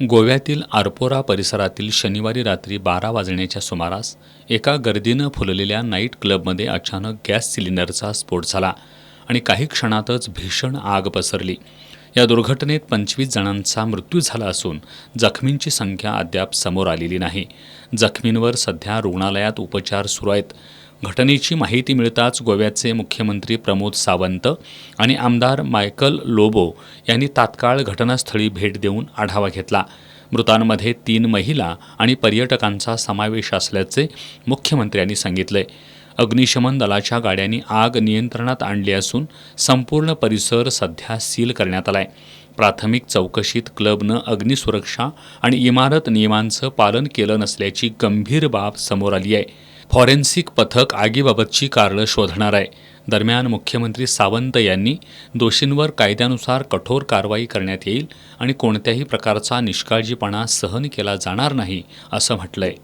गोव्यातील आरपोरा परिसरातील शनिवारी रात्री 12 वाजण्याच्या सुमारास एका गर्दीनं फुललेल्या नाईट क्लबमध्ये अचानक गॅस सिलेंडरचा स्फोट झाला आणि काही क्षणातच भीषण आग पसरली. या दुर्घटनेत 25 जणांचा मृत्यू झाला असून जखमींची संख्या अद्याप समोर आलेली नाही. जखमींवर सध्या रुग्णालयात उपचार सुरू आहेत. घटनेची माहिती मिळताच गोव्याचे मुख्यमंत्री प्रमोद सावंत आणि आमदार मायकल लोबो यांनी तात्काळ घटनास्थळी भेट देऊन आढावा घेतला. मृतांमध्ये 3 महिला आणि पर्यटकांचा समावेश असल्याचे मुख्यमंत्र्यांनी सांगितले. अग्निशमन दलाच्या गाड्यांनी आग नियंत्रणात आणली असून संपूर्ण परिसर सध्या सील करण्यात आलाय. प्राथमिक चौकशीत क्लबनं अग्निसुरक्षा आणि इमारत नियमांचं पालन केलं नसल्याची गंभीर बाब समोर आली आहे. फॉरेन्सिक पथक आगीबाबतची कारणं शोधणार आहे. दरम्यान मुख्यमंत्री सावंत यांनी दोषींवर कायद्यानुसार कठोर कारवाई करण्यात येईल आणि कोणत्याही प्रकारचा निष्काळजीपणा सहन केला जाणार नाही असं म्हटलंय.